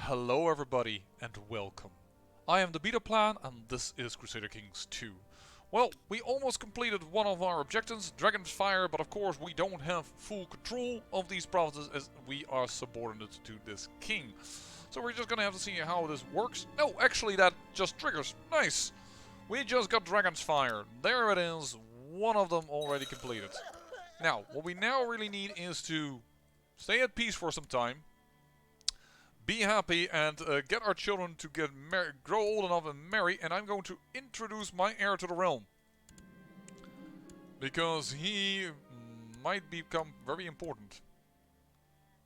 Hello everybody and welcome. I am the Beta Plan and this is Crusader Kings 2. Well, we almost completed one of our objectives, Dragon's Fire, but of course we don't have full control of these provinces as we are subordinate to this king. So we're just gonna have to see how this works. No, actually that just triggers. Nice! We just got Dragon's Fire. There it is, one of them already completed. Now, what we now really need is to stay at peace for some time. Be happy and get our children to grow old enough and marry, and I'm going to introduce my heir to the realm. Because he might become very important.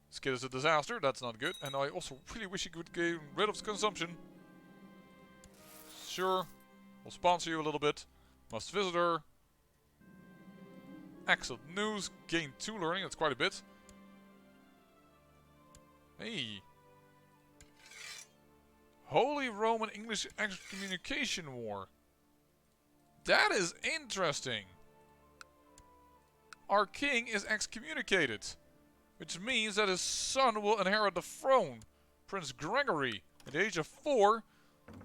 This kid is a disaster, that's not good, and I also really wish he could get rid of consumption. Sure, we'll sponsor you a little bit. Must visit her. Excellent news, gain 2 learning, that's quite a bit. Hey. Holy Roman English Excommunication War. That is interesting. Our king is excommunicated. Which means that his son will inherit the throne. Prince Gregory. At the age of 4.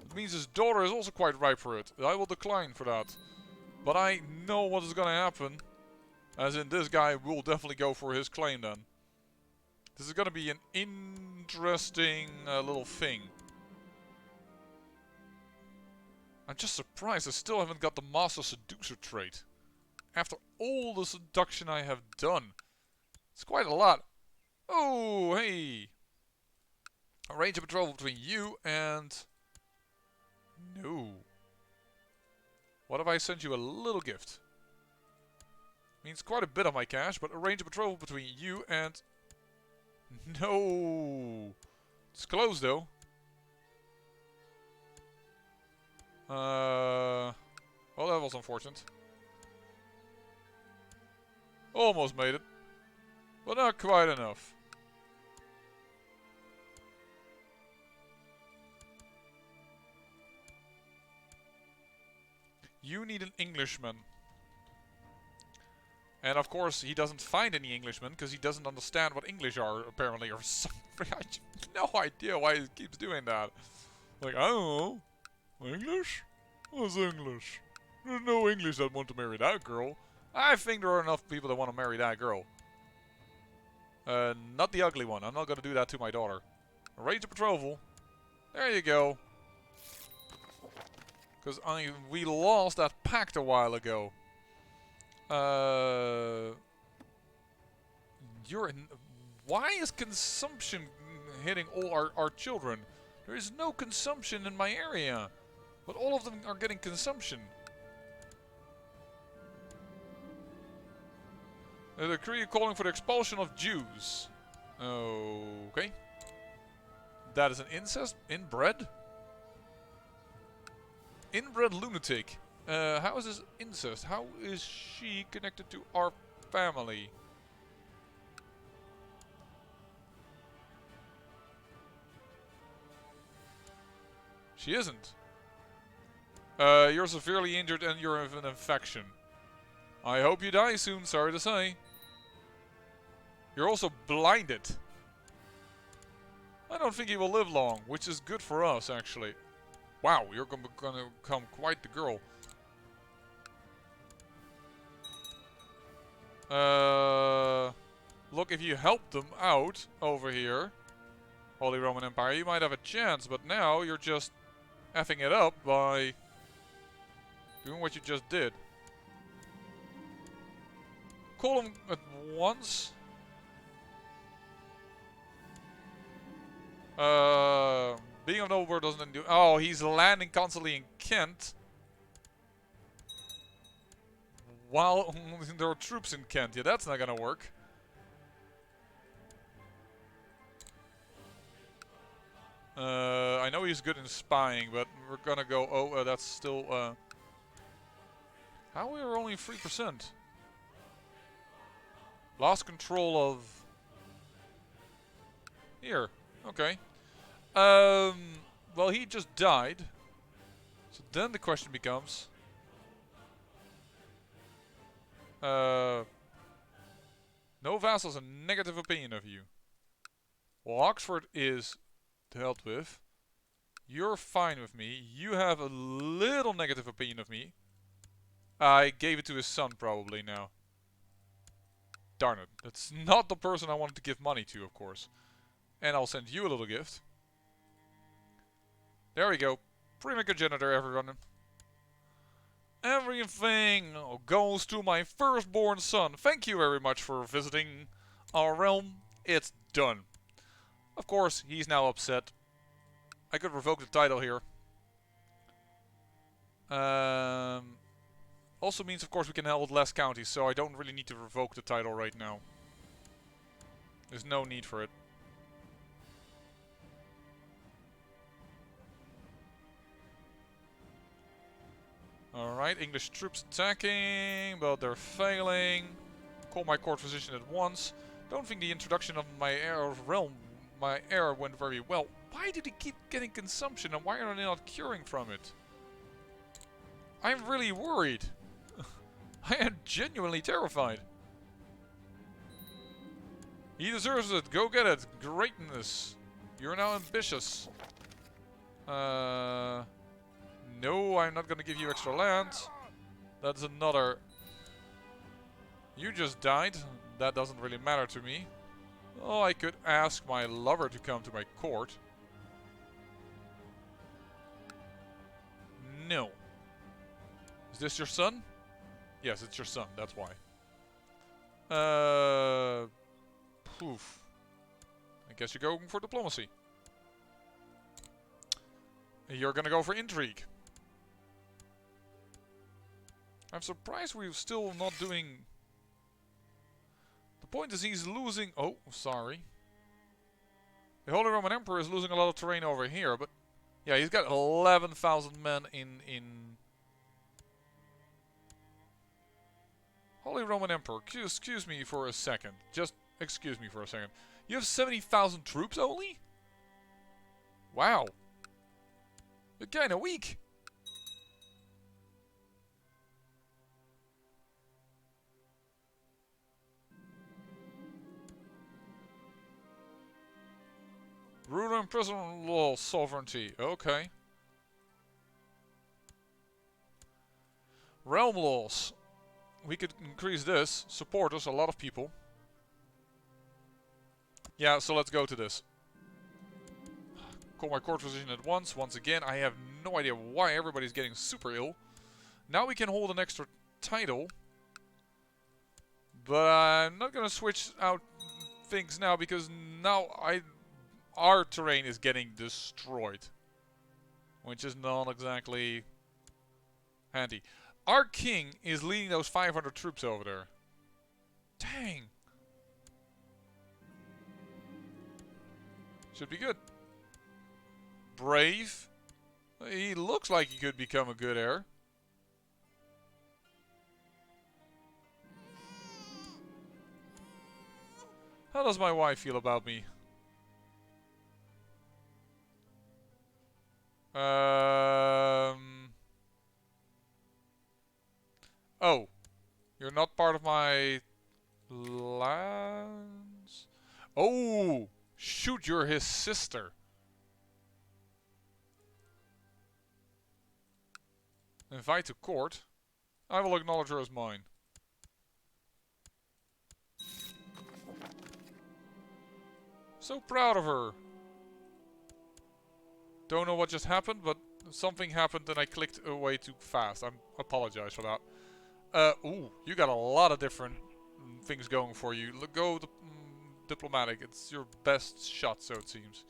It means his daughter is also quite ripe for it. I will decline for that. But I know what is going to happen. As in, this guy will definitely go for his claim then. This is going to be an interesting little thing. I'm just surprised I still haven't got the Master Seducer trait. After all the seduction I have done. It's quite a lot. Oh, hey. Arrange a betrothal between you and... No. What if I send you a little gift? Means quite a bit of my cash, but arrange a betrothal between you and... No. It's close though. Well, that was unfortunate. Almost made it. But not quite enough. You need an Englishman. And of course, he doesn't find any Englishmen because he doesn't understand what English are, apparently, or something. I have no idea why he keeps doing that. Like, I don't know. English? What's English? There's no English that want to marry that girl. I think there are enough people that want to marry that girl. Not the ugly one. I'm not going to do that to my daughter. Arrange a betrothal. There you go. Because we lost that pact a while ago. Why is consumption hitting all our children? There is no consumption in my area. But all of them are getting consumption. A decree calling for the expulsion of Jews. Okay. That is an incest? Inbred? Inbred lunatic. How is this incest? How is she connected to our family? She isn't. You're severely injured and you have an infection. I hope you die soon, sorry to say. You're also blinded. I don't think he will live long, which is good for us, actually. Wow, you're gonna become quite the girl. Look, if you help them out over here, Holy Roman Empire, you might have a chance, but now you're just effing it up by doing what you just did. Call him at once. Being of noble birth doesn't do. Oh, he's landing constantly in Kent. While there are troops in Kent. Yeah, that's not gonna work. I know he's good in spying, but we're gonna go. Oh, that's still. How we are only 3%? Lost control of. Here. Okay. Well, he just died. So then the question becomes. No vassals a negative opinion of you. Well, Oxford is dealt with. You're fine with me. You have a little negative opinion of me. I gave it to his son probably now. Darn it. That's not the person I wanted to give money to, of course. And I'll send you a little gift. There we go. Primogenitor, everyone. Everything goes to my firstborn son. Thank you very much for visiting our realm. It's done. Of course, he's now upset. I could revoke the title here. Also means, of course, we can hold less counties, so I don't really need to revoke the title right now. There's no need for it. Alright, English troops attacking, but they're failing. Call my court physician at once. Don't think the introduction of my heir went very well. Why did he keep getting consumption and why are they not curing from it? I'm really worried. I am genuinely terrified. He deserves it. Go get it. Greatness. You're now ambitious. No, I'm not gonna give you extra land. That's another... You just died. That doesn't really matter to me. Oh, I could ask my lover to come to my court. No. Is this your son? Yes, it's your son. That's why. Poof. I guess you're going for diplomacy. You're gonna go for intrigue. I'm surprised we're still not doing... The point is he's losing... Oh, sorry. The Holy Roman Emperor is losing a lot of terrain over here, but... Yeah, he's got 11,000 men in... Holy Roman Emperor, excuse me for a second. Just excuse me for a second. You have 70,000 troops only? Wow. You're kinda weak. Ruler and prison law sovereignty. Okay. Realm laws. We could increase this. Supporters, a lot of people. Yeah, so let's go to this. Call my court physician at once. Once again, I have no idea why everybody's getting super ill. Now we can hold an extra title. But I'm not gonna switch out things now because now our terrain is getting destroyed. Which is not exactly handy. Our king is leading those 500 troops over there. Dang. Should be good. Brave. He looks like he could become a good heir. How does my wife feel about me? Oh. You're not part of my lands? Oh! Shoot, you're his sister. Invite to court. I will acknowledge her as mine. So proud of her. Don't know what just happened, but something happened and I clicked away too fast. I apologize for that. Ooh, you got a lot of different things going for you. Go diplomatic. It's your best shot, so it seems.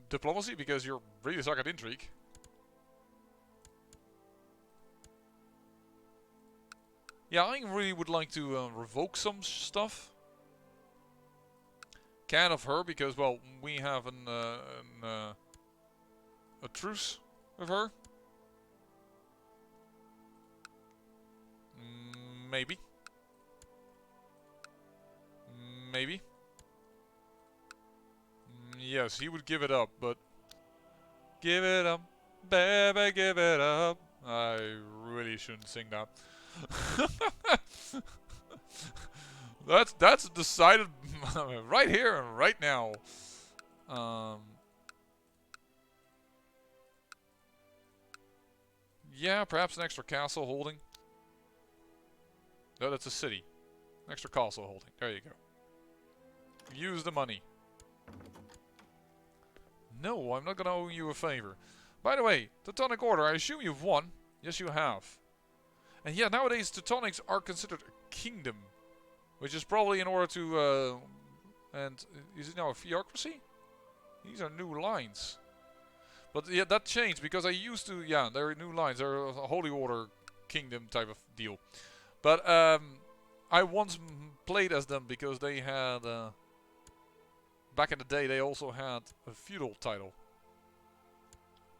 Diplomacy, because you're really suck at intrigue. Yeah, I really would like to revoke some stuff. Can of her, because, well, we have a truce with her. Maybe. Maybe. Yes, he would give it up, but... Give it up, baby, give it up. I really shouldn't sing that. That's decided right here and right now. Yeah, perhaps an extra castle holding. No, that's a city. An extra castle holding. There you go. Use the money. No, I'm not gonna owe you a favor. By the way, Teutonic Order, I assume you've won. Yes, you have. And yeah, nowadays Teutonics are considered a kingdom. Which is probably in order to, and is it now a theocracy? These are new lines. But yeah, that changed because I used to, yeah, there are new lines. They're a Holy Order kingdom type of deal. But I once played as them because they had, back in the day, they also had a feudal title.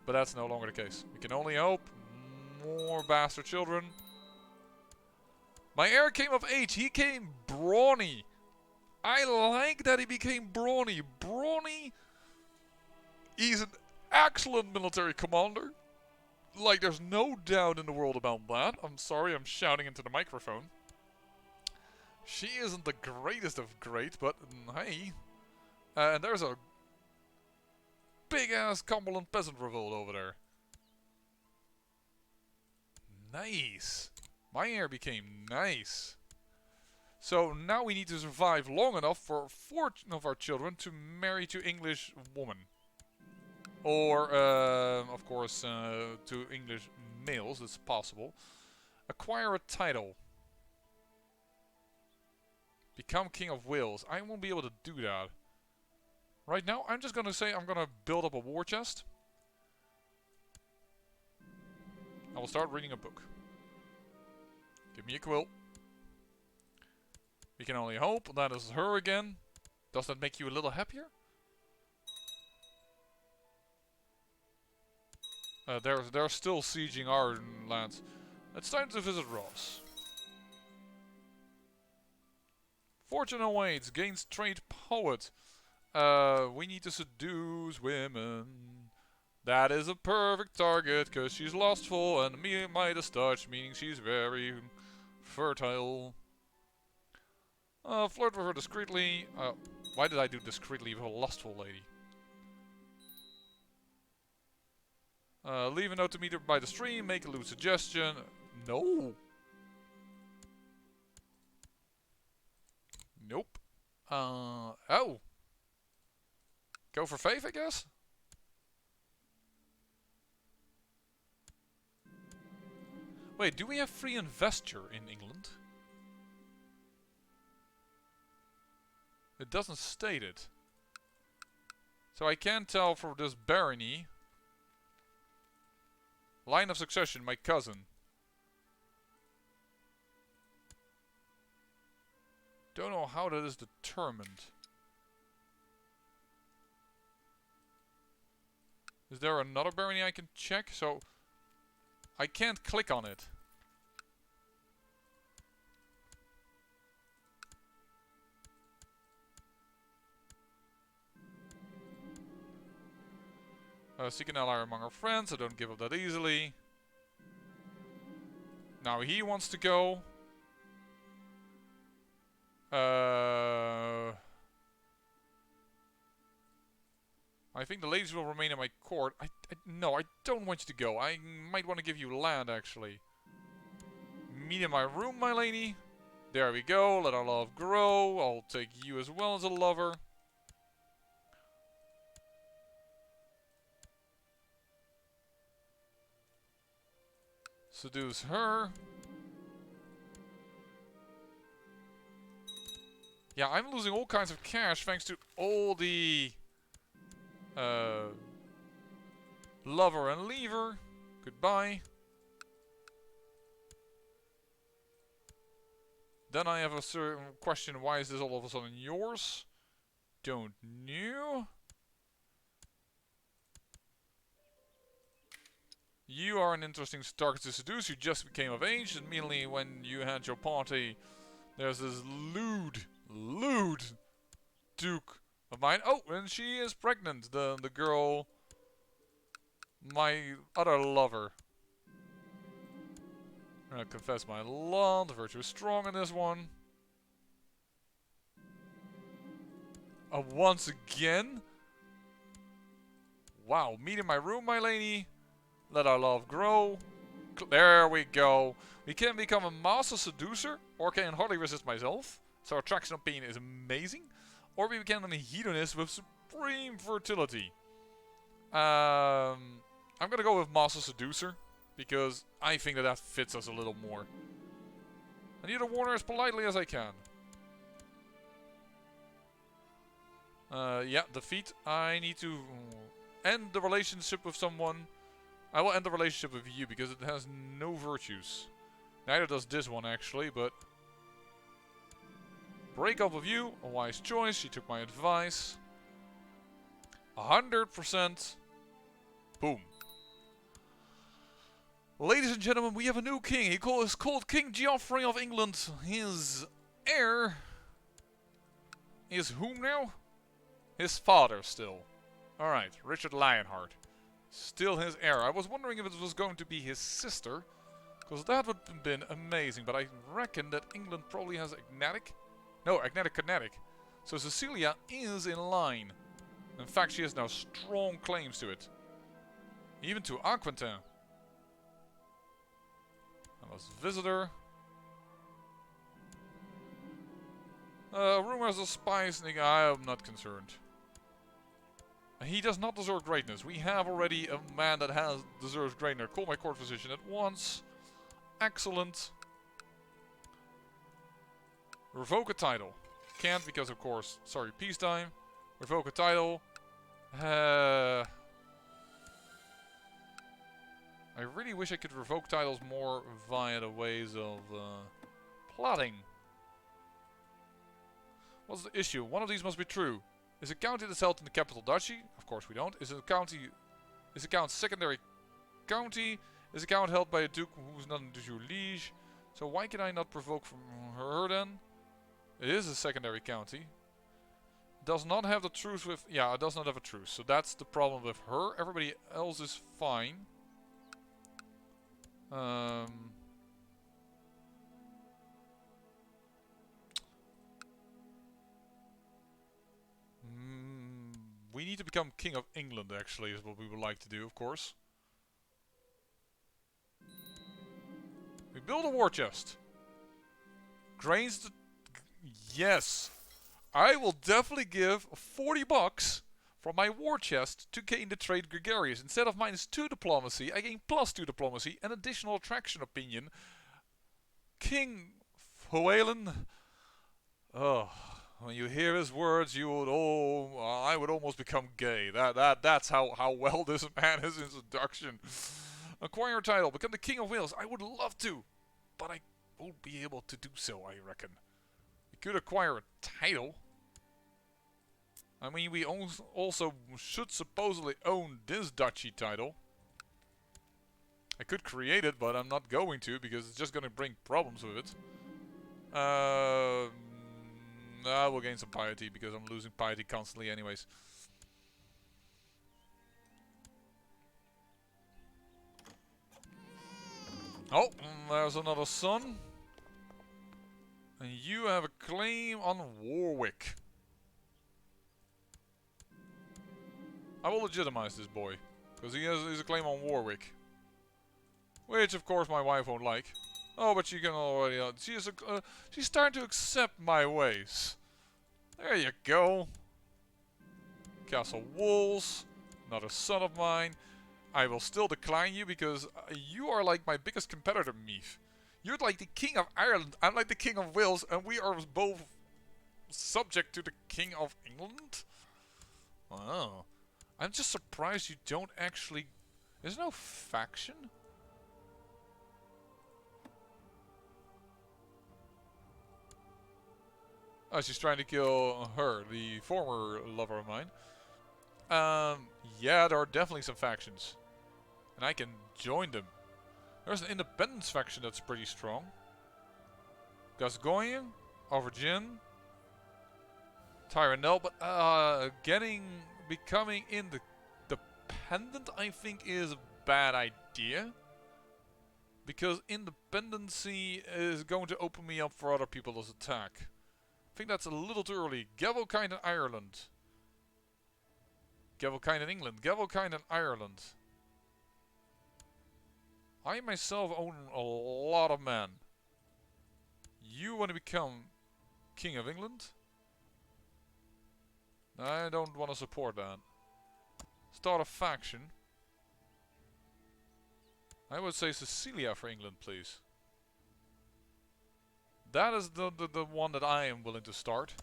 But that's no longer the case. We can only hope. More bastard children. My heir came of age. He came brawny. I like that he became brawny. Brawny. He's an excellent military commander. Like, there's no doubt in the world about that. I'm sorry, I'm shouting into the microphone. She isn't the greatest of great, but hey. And there's a big-ass Cumberland peasant revolt over there. Nice. My heir became nice. So now we need to survive long enough for 4 of our children to marry to English women. Or, of course, to English males, it's possible. Acquire a title. Become King of Wales. I won't be able to do that. Right now, I'm just gonna say I'm gonna build up a war chest. I will start reading a book. Give me a quill. We can only hope that is her again. Does that make you a little happier? They're still sieging our lands. It's time to visit Ross. Fortune awaits. Gains trade poet. We need to seduce women. That is a perfect target, because she's lustful and Midas touch, meaning she's very fertile. Flirt with her discreetly. Why did I do discreetly with a lustful lady? Leave a note to meet her by the stream. Make a lewd suggestion. No. Nope. Oh. Go for faith, I guess? Wait, do we have free investure in England? It doesn't state it. So I can't tell for this barony. Line of succession, my cousin. Don't know how that is determined. Is there another barony I can check? So I can't click on it. Seek an ally among our friends, so don't give up that easily. Now he wants to go. I think the ladies will remain in my court. No, I don't want you to go. I might want to give you land, actually. Meet in my room, my lady. There we go. Let our love grow. I'll take you as well as a lover. Seduce her. Yeah, I'm losing all kinds of cash thanks to all the lover and lever. Goodbye. Then I have a certain question, why is this all of a sudden yours? Don't know. You are an interesting target to seduce. You just became of age. Immediately when you had your party, there's this lewd Duke of mine. Oh, and she is pregnant. The girl, my other lover. I'm gonna confess my love. The virtue is strong in this one. Once again. Wow, meet in my room, my lady. Let our love grow. There we go. We can become a master seducer, or can hardly resist myself. So attraction of pain is amazing. Or we become a hedonist with supreme fertility. I'm gonna go with master seducer, because I think that fits us a little more. I need to warn her as politely as I can. Yeah, defeat. I need to end the relationship with someone. I will end the relationship with you because it has no virtues. Neither does this one actually, but... Break up with you, a wise choice. She took my advice. 100%. Boom. Ladies and gentlemen, we have a new king. He is called King Geoffrey of England. His heir is whom now? His father still. Alright, Richard Lionheart. Still his heir. I was wondering if it was going to be his sister. Because that would have been amazing. But I reckon that England probably has agnatic. No, agnatic kinetic. So Cecilia is in line. In fact, she has now strong claims to it. Even to Aquitaine. And let's visit her. Rumors of spies. I am not concerned. He does not deserve greatness. We have already a man that deserves greatness. Call my court physician at once. Excellent. Revoke a title. Can't because of course, sorry, peacetime. Revoke a title. I really wish I could revoke titles more via the ways of plotting. What's the issue? One of these must be true. Is a county that's held in the capital duchy? Of course we don't. Is a count secondary county? Is a count held by a duke who's not in your liege? So why can I not provoke from her then? It is a secondary county. Does not have the truce with... Yeah, it does not have a truce. So that's the problem with her. Everybody else is fine. We need to become King of England, actually, is what we would like to do, of course. We build a war chest. Grains to... Yes! I will definitely give 40 bucks from my war chest to gain the trade gregarious. Instead of -2 diplomacy, I gain +2 diplomacy and additional attraction opinion. King Llewellyn... Oh... When you hear his words, you would I would almost become gay. That's how well this man is in seduction. Acquire a title, become the King of Wales. I would love to, but I won't be able to do so, I reckon. We could acquire a title. I mean, we also should supposedly own this duchy title. I could create it, but I'm not going to because it's just going to bring problems with it. I will gain some piety because I'm losing piety constantly anyways. Oh, there's another son. And you have a claim on Warwick. I will legitimize this boy. Because he's a claim on Warwick. Which of course my wife won't like. Oh, but she can already... she's starting to accept my ways. There you go. Castle Walls. Another son of mine. I will still decline you because you are like my biggest competitor, Meath. You're like the King of Ireland. I'm like the King of Wales. And we are both subject to the King of England. Wow. I'm just surprised you don't actually... There's no faction? Oh, she's trying to kill her, the former lover of mine. Yeah, there are definitely some factions. And I can join them. There's an independence faction that's pretty strong. Gascoigne, Auvergne, Tyrannel, but becoming independent, I think, is a bad idea. Because independency is going to open me up for other people's attack. think that's a little too early. Gavelkind in Ireland. Gavelkind in England. Gavelkind in Ireland. I myself own a lot of men. You want to become King of England? I don't want to support that. Start a faction. I would say Cecilia for England, please. That is the one that I am willing to start.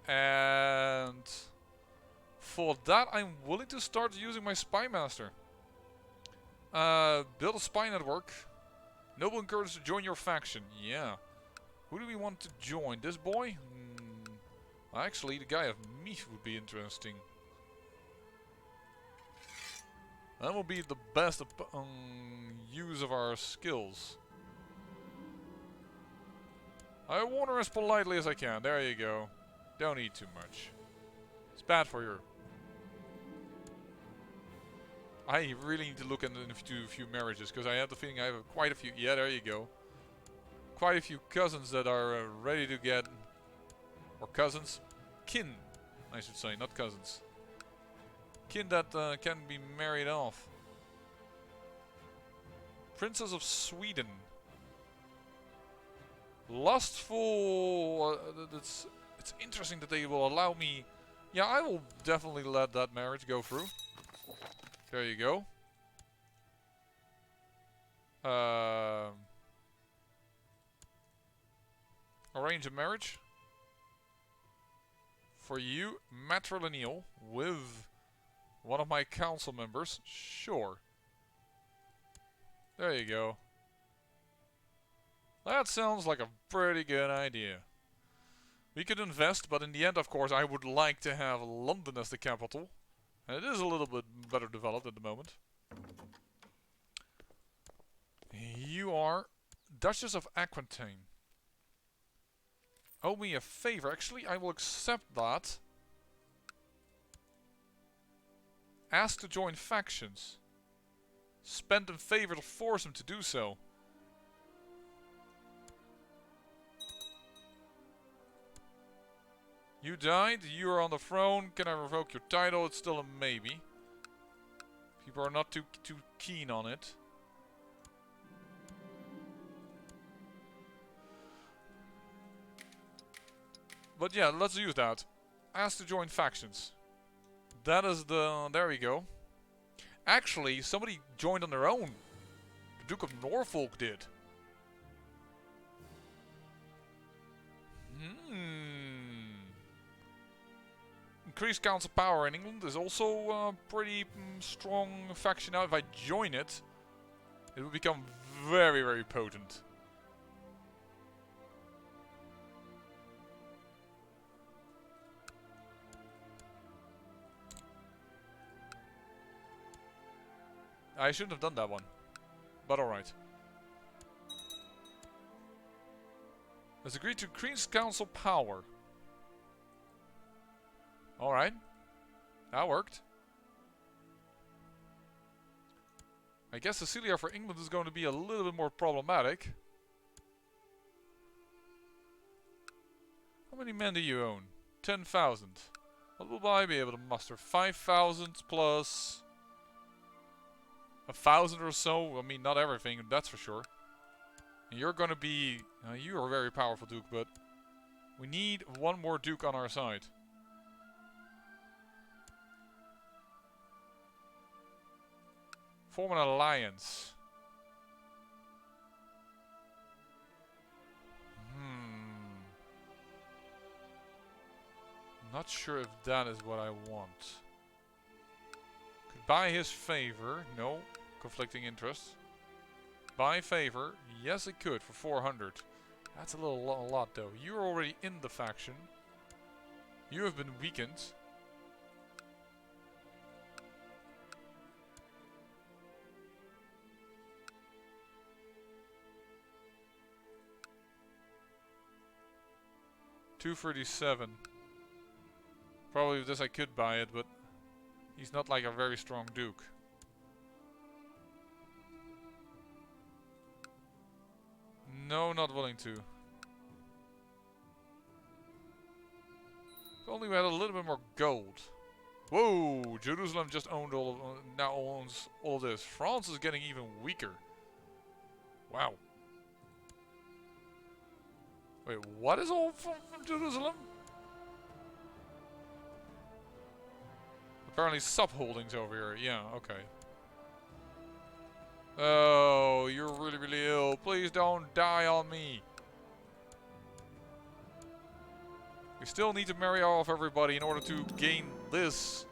And for that I'm willing to start using my spy master. Build a spy network. Noble encouraged to join your faction. Yeah. Who do we want to join? This boy? Actually, the guy of Meath would be interesting. That will be the best use of our skills. I warn her as politely as I can. There you go. Don't eat too much. It's bad for your... I really need to look into a few marriages, because I have the feeling I have quite a few... Yeah, there you go. Quite a few cousins that are ready to get... Or cousins? Kin, I should say, not cousins. Kin that can be married off. Princess of Sweden. Lustful... it's interesting that they will allow me... Yeah, I will definitely let that marriage go through. There you go. Arrange a marriage. For you, matrilineal, with one of my council members. Sure. There you go. That sounds like a pretty good idea. We could invest, but in the end, of course, I would like to have London as the capital. And it is a little bit better developed at the moment. You are Duchess of Aquitaine. Owe me a favor. Actually, I will accept that. Ask to join factions. Spend in favor to force him to do so. You died, you are on the throne, can I revoke your title? It's still a maybe. People are not too keen on it. But yeah, let's use that. Ask to join factions. That is the... there we go. Actually, somebody joined on their own. The Duke of Norfolk did. Increased council power in England is also a pretty strong faction now. If I join it, it will become very, very potent. I shouldn't have done that one, but alright. Let's agree to increase council power. Alright. That worked. I guess Cecilia for England is going to be a little bit more problematic. How many men do you own? 10,000. What will I be able to muster? 5,000 plus 1,000 or so. I mean, not everything, that's for sure. And you're going to be... you are a very powerful duke, but we need one more duke on our side. Form an alliance. Not sure if that is what I want. Could buy his favor. No. Conflicting interests. Buy favor. Yes, it could for 400. That's a lot though. You're already in the faction. You have been weakened. $237. Probably with this I could buy it, but he's not like a very strong duke. No, not willing to. If only we had a little bit more gold. Whoa! Jerusalem just owned now owns all this. France is getting even weaker. Wow. Wait, what is all from Jerusalem? Apparently sub-holdings over here. Yeah, okay. Oh, you're really, really ill. Please don't die on me. We still need to marry off everybody in order to gain this.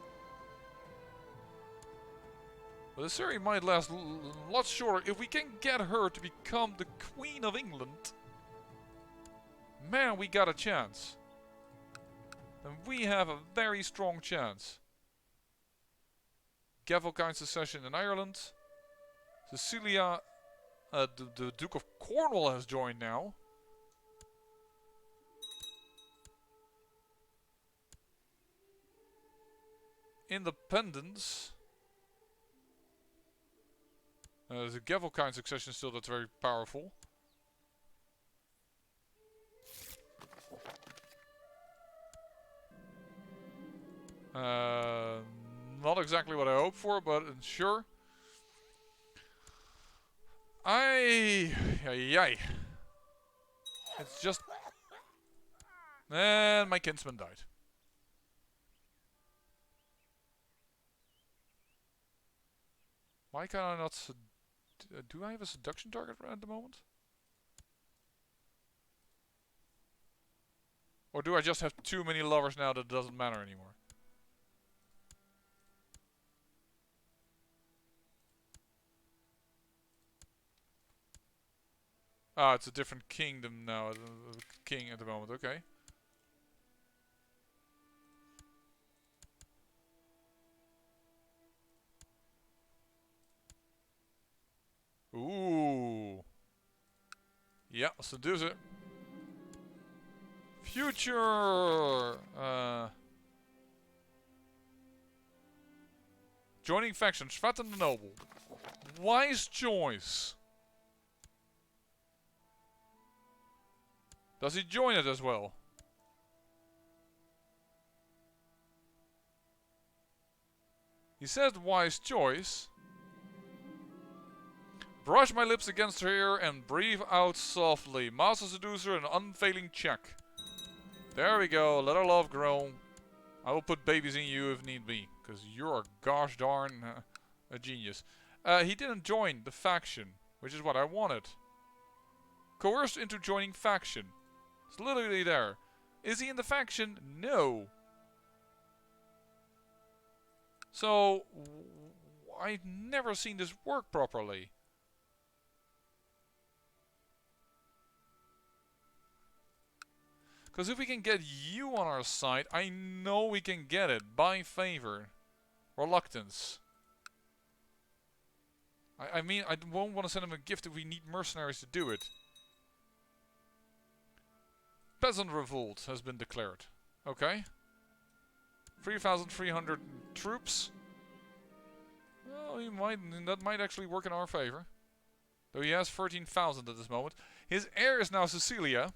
But the series might last a lot shorter if we can get her to become the Queen of England. Man, we got a chance. And we have a very strong chance. Gavelkind succession in Ireland. Cecilia, the Duke of Cornwall has joined now. Independence. The Gavelkind succession still, that's very powerful. Not exactly what I hoped for, but sure. Yay. It's just... And my kinsman died. Why can I not... do I have a seduction target at the moment? Or do I just have too many lovers now that it doesn't matter anymore? Ah, it's a different kingdom now. King at the moment, okay. Ooh. Yeah, seduce it. Future! Joining factions, threaten the noble. Wise choice. Does he join it as well? He said wise choice. Brush my lips against her ear and breathe out softly. Master seducer, an unfailing check. There we go, let our love grow. I will put babies in you if need be. Because you're a gosh darn a genius. He didn't join the faction, which is what I wanted. Coerced into joining faction. It's literally there. Is he in the faction? No. So, I've never seen this work properly. Because if we can get you on our side, I know we can get it. By favor. Reluctance. I mean, I won't want to send him a gift if we need mercenaries to do it. Peasant revolt has been declared. Okay. 3,300 troops. Well, that might actually work in our favor. Though he has 13,000 at this moment. His heir is now Cecilia.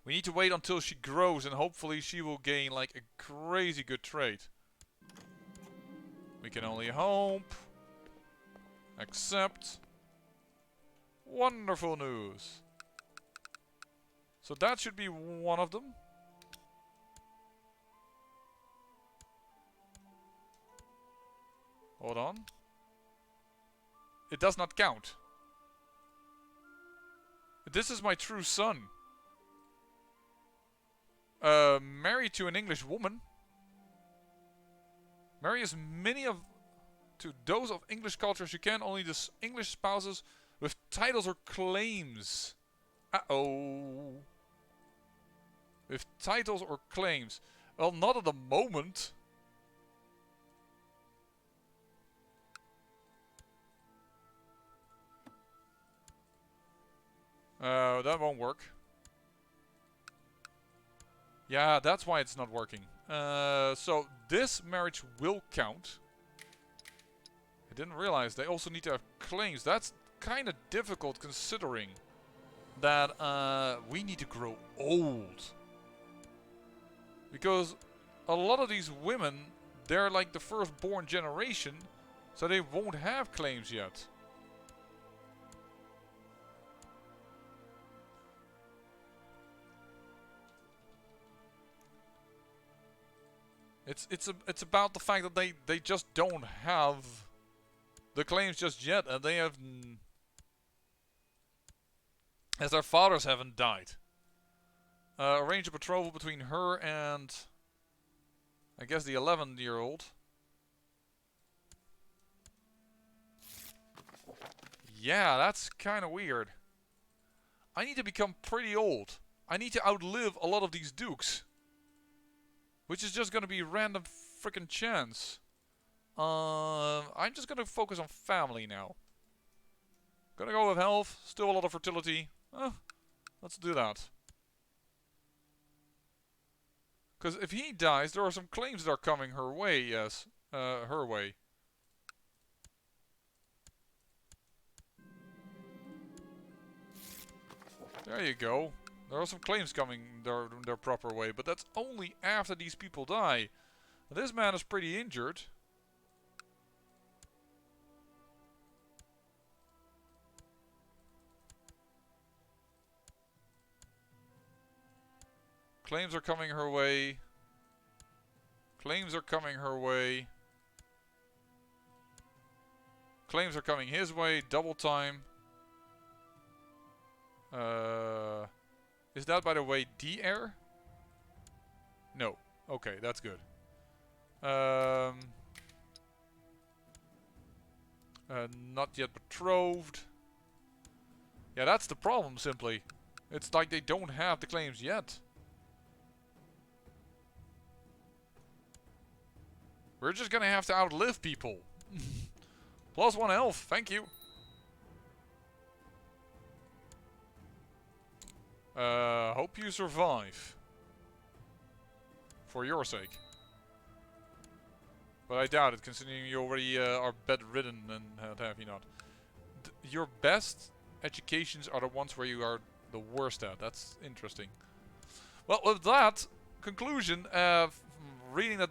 We need to wait until she grows and hopefully she will gain like a crazy good trade. We can only hope. Accept. Wonderful news. So that should be one of them. Hold on. It does not count. This is my true son. Married to an English woman. Marry as many to those of English culture as you can. Only the English spouses with titles or claims. Uh-oh. With titles or claims. Well, not at the moment. That won't work. Yeah, that's why it's not working. So this marriage will count. I didn't realize they also need to have claims. That's kind of difficult considering that we need to grow old. Because a lot of these women, they're like the firstborn generation, so they won't have claims yet. It's about the fact that they just don't have the claims just yet, and they have, as their fathers haven't died. Arrange a betrothal between her and, I guess, the 11-year-old. Yeah, that's kind of weird. I need to become pretty old. I need to outlive a lot of these dukes. Which is just going to be random frickin' chance. I'm just going to focus on family now. Gonna go with health. Still a lot of fertility. Let's do that. Because if he dies, there are some claims that are coming her way, yes. Her way. There you go. There are some claims coming their proper way, but that's only after these people die. This man is pretty injured. Claims are coming her way. Claims are coming her way. Claims are coming his way. Double time. Is that, by the way, D heir? No. Okay, that's good. Not yet betrothed. Yeah, that's the problem, simply. It's like they don't have the claims yet. We're just gonna have to outlive people. +1 health, thank you. Hope you survive. For your sake. But I doubt it, considering you already are bedridden and have you not. Your best educations are the ones where you are the worst at. That's interesting. Well, with that conclusion, reading that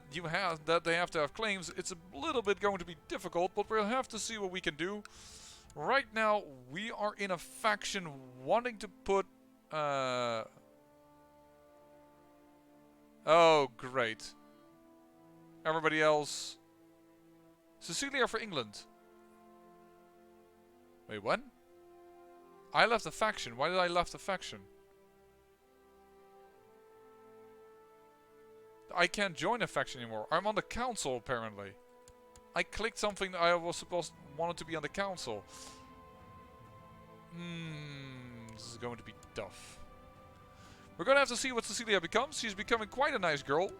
they have to have claims, it's a little bit going to be difficult, but we'll have to see what we can do. Right now, we are in a faction wanting to put. Oh, great. Everybody else. Cecilia for England. Wait, when? I left the faction. Why did I left the faction? I can't join a faction anymore. I'm on the council, apparently. I clicked something that I was wanted to be on the council. This is going to be tough. We're going to have to see what Cecilia becomes. She's becoming quite a nice girl.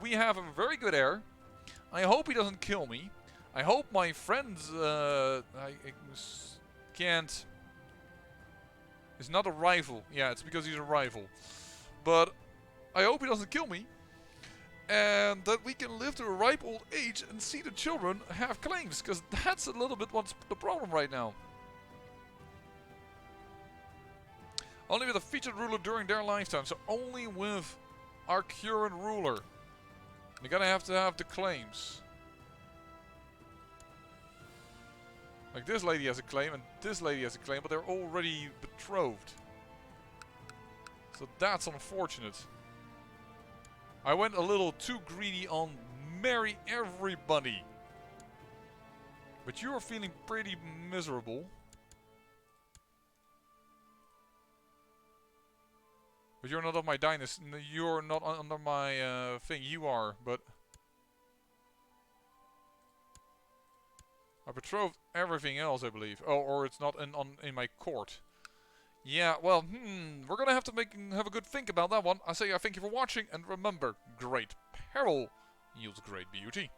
We have a very good heir. I hope he doesn't kill me. I hope my friends can't... He's not a rival. Yeah, it's because he's a rival. But I hope he doesn't kill me. And that we can live to a ripe old age and see the children have claims. Because that's a little bit what's the problem right now. Only with a featured ruler during their lifetime. So only with our current ruler. You're gonna have to have the claims. Like this lady has a claim and this lady has a claim, but they're already betrothed. So that's unfortunate. I went a little too greedy on marry everybody. But you are feeling pretty miserable. But you're not on my dynasty. You're not under my thing. You are, but I betrothed everything else, I believe. Oh, or it's not in my court. Yeah, well, we're gonna have to have a good think about that one. I say I thank you for watching, and remember, great peril yields great beauty.